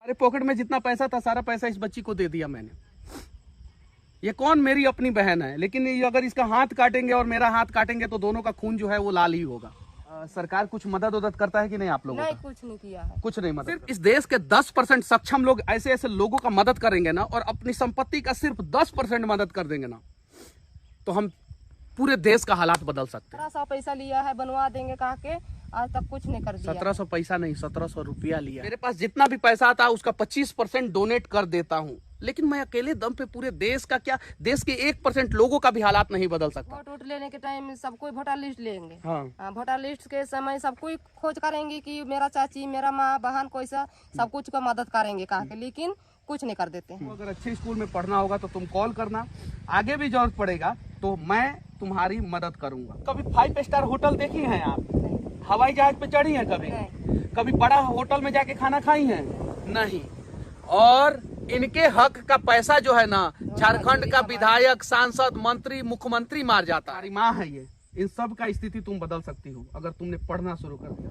अरे पॉकेट में जितना पैसा था सारा पैसा इस बच्ची को दे दिया मैंने। ये कौन, मेरी अपनी बहन है, लेकिन ये अगर इसका हाथ काटेंगे और मेरा हाथ काटेंगे तो दोनों का खून जो है वो लाल ही होगा। सरकार कुछ मदद करता है कि नहीं आप लोगों नहीं, का? कुछ नहीं किया है। कुछ नहीं मदद। सिर्फ इस देश के 10% सक्षम लोग ऐसे ऐसे लोगों का मदद करेंगे ना, और अपनी संपत्ति का सिर्फ 10% मदद कर देंगे ना, तो हम पूरे देश का हालात बदल सकते हैं। 1700 पैसा लिया है, बनवा देंगे कहा के, आज तक कुछ नहीं कर दिया। 1700 पैसा नहीं, 1700 रुपया लिया। मेरे पास जितना भी पैसा आता है उसका 25% डोनेट कर देता हूँ, लेकिन मैं अकेले दम पे पूरे देश का क्या, देश के 1% लोगों का भी हालात नहीं बदल सकता। वोट लेने के टाइम सब कोई वोटर लिस्ट लेंगे। हाँ। वोटर लिस्ट के समय सब कोई खोज करेंगे कि मेरा चाची, मेरा माँ, बहन, कोई सा सब कुछ का मदद करेंगे कहा के, लेकिन कुछ नहीं कर देते हैं। अगर अच्छे स्कूल में पढ़ना होगा तो तुम कॉल करना, आगे भी जरूरत पड़ेगा तो मैं तुम्हारी मदद करूंगा। कभी 5 स्टार होटल देखी हैं आप? हवाई जहाज पे चढ़ी हैं कभी? कभी बड़ा होटल में जाके खाना खाई हैं? नहीं। और इनके हक का पैसा जो है ना, झारखंड का विधायक, सांसद, मंत्री, मुख्यमंत्री मार जाता है। माँ है ये, इन सब का स्थिति तुम बदल सकती हो अगर तुमने पढ़ना शुरू कर दिया।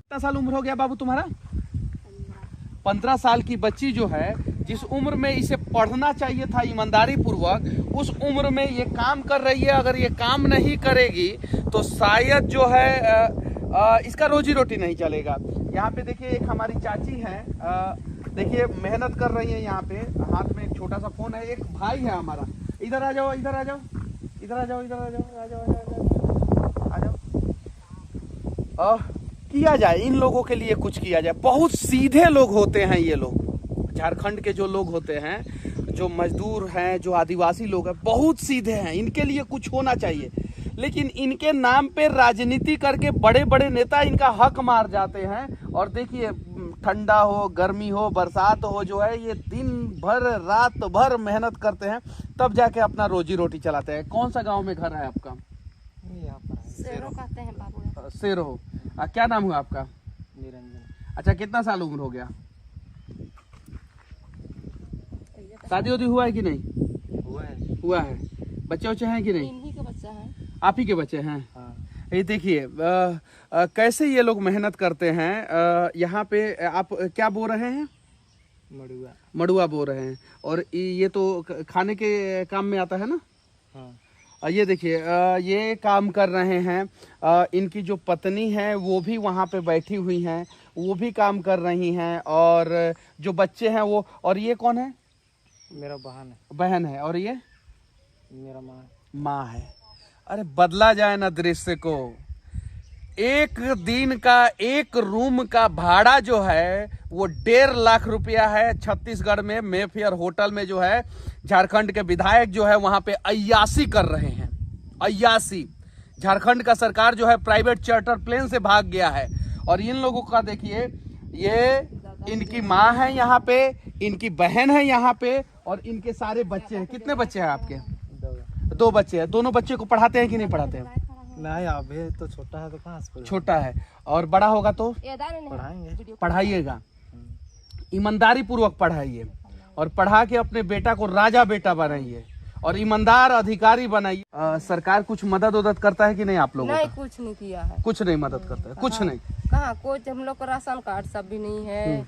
कितना साल उम्र हो गया बाबू तुम्हारा? 15 साल की बच्ची जो है, जिस उम्र में इसे पढ़ना चाहिए था ईमानदारी पूर्वक, उस उम्र में ये काम कर रही है। अगर ये काम नहीं करेगी तो शायद जो है इसका रोजी रोटी नहीं चलेगा। यहाँ पे देखिए एक हमारी चाची है, देखिए मेहनत कर रही है। यहाँ पे हाथ में एक छोटा सा फोन है। एक भाई है हमारा, इधर आ जाओ, इधर आ जाओ, इधर आ जाओ, इधर आ जाओ, आ जाओ, आ जाओ। किया जाए, इन लोगों के लिए कुछ किया जाए। बहुत सीधे लोग होते हैं ये लोग, झारखंड के जो लोग होते हैं, जो मजदूर हैं, जो आदिवासी लोग हैं, बहुत सीधे हैं। इनके लिए कुछ होना चाहिए, लेकिन इनके नाम पे राजनीति करके बड़े बड़े नेता इनका हक मार जाते हैं। और देखिए ठंडा हो, गर्मी हो, बरसात हो, जो है ये दिन भर रात भर मेहनत करते हैं, तब जाके अपना रोजी रोटी चलाते हैं। कौन सा गाँव में घर है आपका? शेरो कहते हैं बाबू। शेरो। क्या नाम हुआ आपका? निरंजन। अच्छा, कितना साल उम्र हो गया? शादी वादी हुआ है कि नहीं? हुआ है। बच्चे वच्चे हैं कि नहीं? इन्हीं के बच्चा है। आप ही के बच्चे हैं? हाँ। ये देखिए कैसे ये लोग मेहनत करते हैं। यहाँ पे आप क्या बो रहे हैं? मड़ुआ। मड़ुआ बो रहे हैं। और ये तो खाने के काम में आता है ना? हाँ। ये देखिए ये काम कर रहे हैं। इनकी जो पत्नी है वो भी वहाँ पे बैठी हुई हैं, वो भी काम कर रही हैं। और जो बच्चे हैं वो, और ये कौन है? मेरा बहन है। बहन है। और ये मेरा माँ है। माँ है। अरे बदला जाए ना दृश्य को। एक दिन का एक रूम का भाड़ा जो है वो 1.5 लाख रुपया है। छत्तीसगढ़ में मेफेयर होटल में जो है झारखंड के विधायक जो है वहां पे अय्यासी कर रहे हैं। अय्यासी। झारखंड का सरकार जो है प्राइवेट चार्टर प्लेन से भाग गया है। और इन लोगों का देखिए, ये इनकी माँ है यहाँ पे, इनकी बहन है यहाँ पे, और इनके सारे बच्चे हैं। कितने बच्चे हैं आपके? 2 बच्चे हैं। दोनों बच्चे को पढ़ाते हैं कि नहीं पढ़ाते हैं? नहीं, अभी तो छोटा है तो कहाँ से छोटा है, और बड़ा होगा तो पढ़ाएंगे। पढ़ाइएगा, ईमानदारी पूर्वक पढ़ाइए, और पढ़ा के अपने बेटा को राजा बेटा बनाइए और ईमानदार अधिकारी बनाइए। सरकार कुछ मदद करता है कि नहीं आप लोगों नहीं, का? कुछ नहीं किया है। कुछ नहीं मदद करता है, कुछ नहीं। कहाँ कुछ, हम लोग को राशन कार्ड सब भी नहीं है।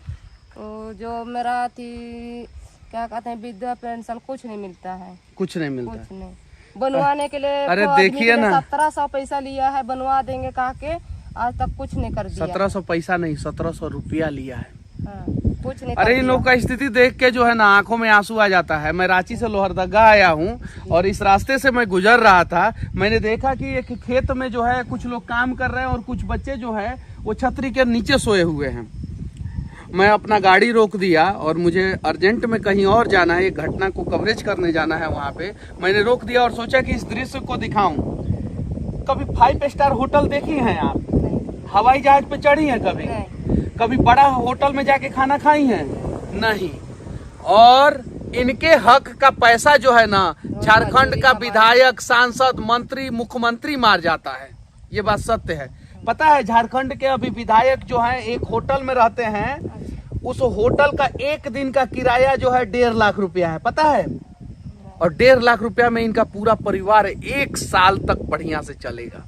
जो मेरा थी क्या कहते हैं, वृद्धा पेंशन, कुछ नहीं मिलता है। कुछ नहीं मिलता कुछ नहीं। बनवाने के लिए अरे देखिए ना, 1700 पैसा लिया है, बनवा देंगे कहा के, आज तक कुछ नहीं कर दिया। 1700 पैसा नहीं, 1700 रुपया लिया है। हाँ, कुछ नहीं। अरे इन लोग का स्थिति देख के जो है ना आंखों में आंसू आ जाता है। मैं रांची से लोहरदगा आया हूँ, और इस रास्ते से मैं गुजर रहा था। मैंने देखा कि एक खेत में जो है कुछ लोग काम कर रहे हैं, और कुछ बच्चे जो है वो छतरी के नीचे सोए हुए हैं। मैं अपना गाड़ी रोक दिया, और मुझे अर्जेंट में कहीं और जाना है, एक घटना को कवरेज करने जाना है वहाँ पे। मैंने रोक दिया और सोचा कि इस दृश्य को दिखाऊं। कभी 5 स्टार होटल देखी हैं आप? हवाई जहाज पे चढ़ी हैं कभी? कभी बड़ा होटल में जाके खाना खाई हैं? नहीं। और इनके हक का पैसा जो है ना, झारखंड का विधायक, सांसद, मंत्री, मुख्यमंत्री मार जाता है। ये बात सत्य है। पता है झारखंड के अभी विधायक जो हैं एक होटल में रहते हैं, उस होटल का एक दिन का किराया जो है 1.5 लाख रुपया है, पता है। और 1.5 लाख रुपया में इनका पूरा परिवार 1 साल तक बढ़िया से चलेगा।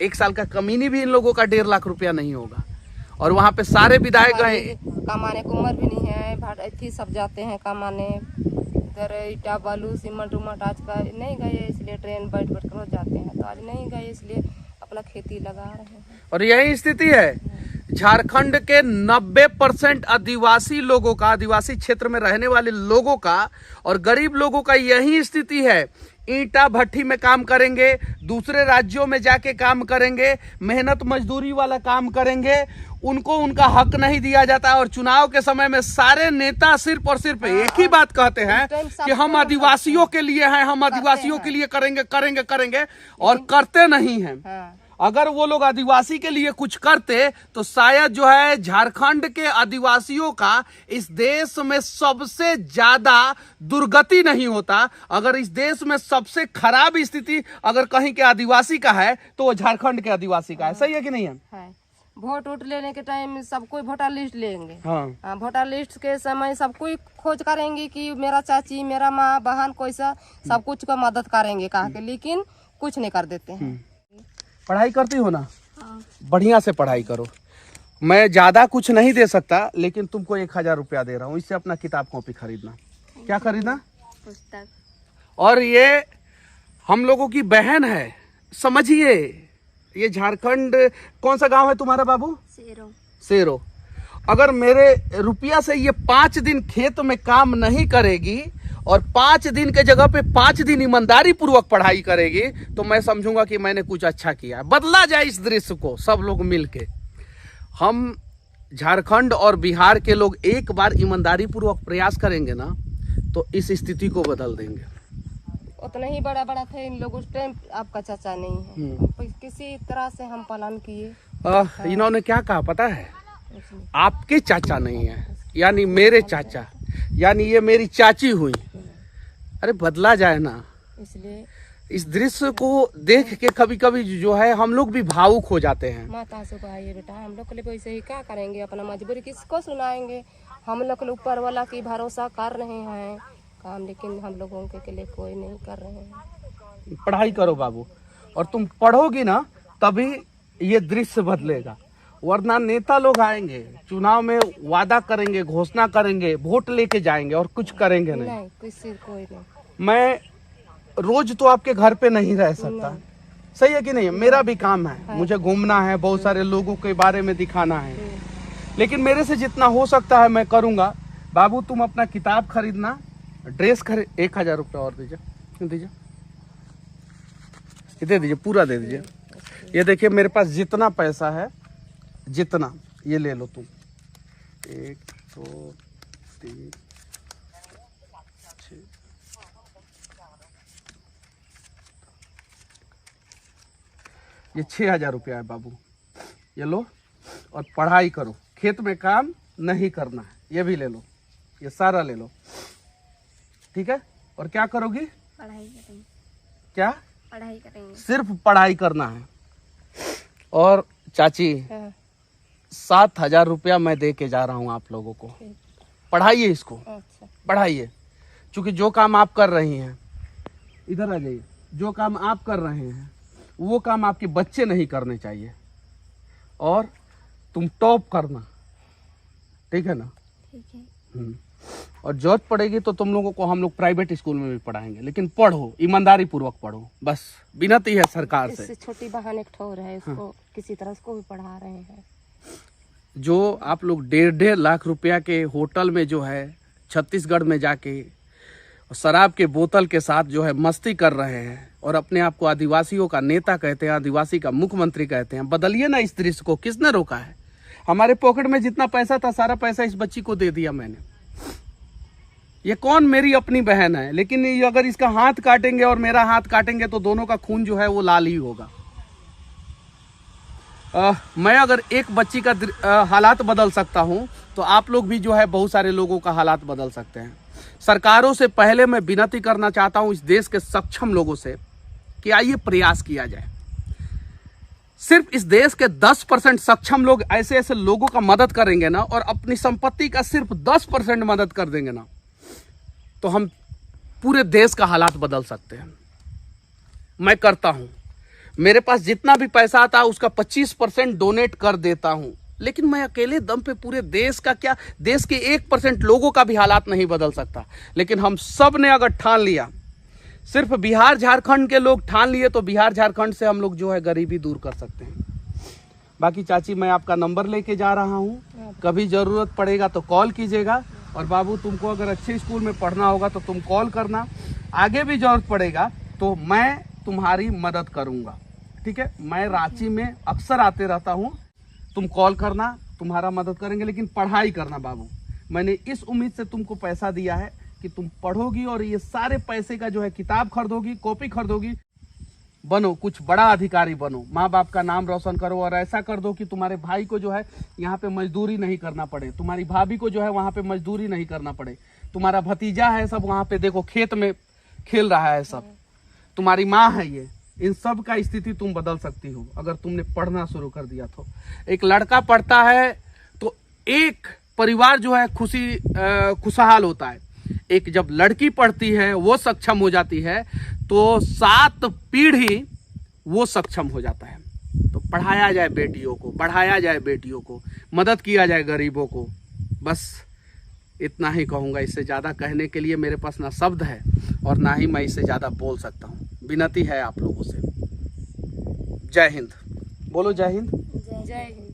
1 साल का कमीनी भी इन लोगों का 1.5 लाख रुपया नहीं होगा। और वहाँ पे सारे विधायक गए, कमाने को उम्र भी नहीं है, भाड़ सब जाते हैं कमाने, इधर ईटा बालू सीमेंट उमट आज का नहीं गए, इसलिए ट्रेन बैठ कर रोज जाते हैं, तो आज नहीं गए इसलिए अपना खेती लगा रहे हैं। और यही स्थिति है झारखंड के 90% आदिवासी लोगों का, आदिवासी क्षेत्र में रहने वाले लोगों का और गरीब लोगों का यही स्थिति है। ईंटा भट्टी में काम करेंगे, दूसरे राज्यों में जाके काम करेंगे, मेहनत मजदूरी वाला काम करेंगे, उनको उनका हक नहीं दिया जाता। और चुनाव के समय में सारे नेता सिर्फ और सिर्फ एक ही बात कहते हैं कि हम आदिवासियों के लिए हैं, हम आदिवासियों के लिए करेंगे करेंगे करेंगे, और करते नहीं हैं। अगर वो लोग आदिवासी के लिए कुछ करते तो शायद जो है झारखंड के आदिवासियों का इस देश में सबसे ज्यादा दुर्गति नहीं होता। अगर इस देश में सबसे खराब स्थिति अगर कहीं के आदिवासी का है तो वो झारखंड के आदिवासी का है। सही है कि नहीं है? वोट वोट लेने के टाइम सब कोई वोटर लिस्ट लेंगे। हाँ, वोटर लिस्ट के समय सब कोई खोज करेंगे कि मेरा चाची, मेरा माँ, बहन कोई सा सब कुछ का मदद करेंगे कहा के, लेकिन कुछ नहीं कर देते हैं। पढ़ाई करती हो ना? बढ़िया से पढ़ाई करो। मैं ज्यादा कुछ नहीं दे सकता, लेकिन तुमको 1000 रुपया दे रहा हूँ, इससे अपना किताब कॉपी खरीदना। क्या खरीदना? पुस्तक। और ये हम लोगों की बहन है, समझिए। ये झारखंड, कौन सा गांव है तुम्हारा बाबू? सेरो। अगर मेरे रुपया से ये 5 दिन खेत में काम नहीं करेगी और 5 दिन के जगह पे 5 दिन ईमानदारी पूर्वक पढ़ाई करेगी तो मैं समझूंगा कि मैंने कुछ अच्छा किया। बदला जाए इस दृश्य को सब लोग मिलके। हम झारखंड और बिहार के लोग एक बार ईमानदारी पूर्वक प्रयास करेंगे ना तो इस स्थिति को बदल देंगे। उतना ही बड़ा बड़ा थे इन लोग, उस टाइम आपका चाचा नहीं है, किसी तरह से हम पालन किए। इन्होंने क्या कहा पता है? आपके चाचा नहीं है, यानी मेरे चाचा, यानी ये मेरी चाची हुई। अरे बदला जाए ना। इसलिए इस दृश्य को देख के कभी कभी जो है हम लोग भी भावुक हो जाते हैं। माता से कहिए बेटा, हम लोग के लिए वैसे ही क्या करेंगे, अपना मजबूरी किसको सुनाएंगे। हम लोग ऊपर वाला की भरोसा कर रहे हैं काम, लेकिन हम लोगों के लिए कोई नहीं कर रहे हैं। पढ़ाई करो बाबू, और तुम पढ़ोगी ना तभी ये दृश्य बदलेगा। वरना नेता लोग आएंगे, चुनाव में वादा करेंगे, घोषणा करेंगे, वोट लेके जाएंगे और कुछ करेंगे नहीं। किसी कोई नहीं। मैं रोज तो आपके घर पे नहीं रह सकता, सही है कि नहीं? मेरा भी काम है, मुझे घूमना है, बहुत सारे लोगों के बारे में दिखाना है, लेकिन मेरे से जितना हो सकता है मैं करूंगा। बाबू तुम अपना किताब खरीदना, ड्रेस खरीद, 1000 रुपया और दीजिए, दे दीजिए, पूरा दे दीजिए। ये देखिए मेरे पास जितना पैसा है, जितना ये ले लो तुम। 1 2 3 6 ये 6000 रुपया है बाबू, ये लो और पढ़ाई करो। खेत में काम नहीं करना है, ये भी ले लो, ये सारा ले लो, ठीक है? और क्या करोगी? पढ़ाई करेंगे। क्या? पढ़ाई करेंगे, सिर्फ पढ़ाई करना है। और चाची 7000 रुपया मैं दे के जा रहा हूँ आप लोगों को, पढ़ाइए इसको। अच्छा। पढ़ाइए, क्योंकि जो काम आप कर रही हैं, इधर आ जाइए, जो काम आप कर रहे हैं वो काम आपके बच्चे नहीं करने चाहिए। और तुम टॉप करना, ठीक है ना? ठीक है। और जरूरत पड़ेगी तो तुम लोगों को हम लोग प्राइवेट स्कूल में भी पढ़ाएंगे, लेकिन पढ़ो, ईमानदारी पूर्वक पढ़ो, बस विनती है सरकार से। इससे छोटी बहन एक ठोर है, उसको किसी तरह उसको भी पढ़ा रहे हैं। जो आप लोग 1.5 लाख रुपया के होटल में जो है छत्तीसगढ़ में जाके शराब के बोतल के साथ जो है मस्ती कर रहे हैं और अपने आप को आदिवासियों का नेता कहते हैं, आदिवासी का मुख्यमंत्री कहते हैं, बदलिए ना इस दृश्य को। किसने रोका है? हमारे पॉकेट में जितना पैसा था सारा पैसा इस बच्ची को दे दिया मैंने। ये कौन? मेरी अपनी बहन है, लेकिन अगर इसका हाथ काटेंगे और मेरा हाथ काटेंगे तो दोनों का खून जो है वो लाल ही होगा। मैं अगर एक बच्ची का हालात बदल सकता हूं तो आप लोग भी जो है बहुत सारे लोगों का हालात बदल सकते हैं। सरकारों से पहले मैं विनती करना चाहता हूं इस देश के सक्षम लोगों से कि आइए प्रयास किया जाए। सिर्फ इस देश के 10% सक्षम लोग ऐसे ऐसे लोगों का मदद करेंगे ना, और अपनी संपत्ति का सिर्फ 10% मदद कर देंगे ना, तो हम पूरे देश का हालात बदल सकते हैं। मैं करता हूं, मेरे पास जितना भी पैसा आता है उसका 25% डोनेट कर देता हूं, लेकिन मैं अकेले दम पे पूरे देश का क्या, देश के 1% लोगों का भी हालात नहीं बदल सकता। लेकिन हम सब ने अगर ठान लिया, सिर्फ बिहार झारखंड के लोग ठान लिए, तो बिहार झारखंड से हम लोग जो है गरीबी दूर कर सकते हैं। बाकी चाची मैं आपका नंबर लेके जा रहा हूँ, कभी जरूरत पड़ेगा तो कॉल कीजिएगा। और बाबू तुमको अगर अच्छे स्कूल में पढ़ना होगा तो तुम कॉल करना, आगे भी जरूरत पड़ेगा तो मैं तुम्हारी मदद करूँगा, ठीक है। मैं रांची में अक्सर आते रहता हूँ, तुम कॉल करना, तुम्हारा मदद करेंगे, लेकिन पढ़ाई करना बाबू। मैंने इस उम्मीद से तुमको पैसा दिया है कि तुम पढ़ोगी और ये सारे पैसे का जो है किताब खरीदोगी, कॉपी खरीदोगी, बनो, कुछ बड़ा अधिकारी बनो, माँ बाप का नाम रोशन करो। और ऐसा कर दो कि तुम्हारे भाई को जो है यहाँ पे मजदूरी नहीं करना पड़े, तुम्हारी भाभी को जो है वहाँ पे मजदूरी नहीं करना पड़े, तुम्हारा भतीजा है सब वहाँ पे देखो खेत में खेल रहा है सब, तुम्हारी माँ है ये, इन सब का स्थिति तुम बदल सकती हो अगर तुमने पढ़ना शुरू कर दिया तो। एक लड़का पढ़ता है तो एक परिवार जो है खुशहाल होता है। एक जब लड़की पढ़ती है, वो सक्षम हो जाती है, तो 7 पीढ़ी वो सक्षम हो जाता है। तो पढ़ाया जाए बेटियों को, बढ़ाया जाए बेटियों को, मदद किया जाए गरीबों को। बस इतना ही कहूँगा, इससे ज़्यादा कहने के लिए मेरे पास ना शब्द है और ना ही मैं इससे ज़्यादा बोल सकता हूँ। विनती है आप लोगों से। जय हिंद। बोलो जय हिंद। जय हिंद।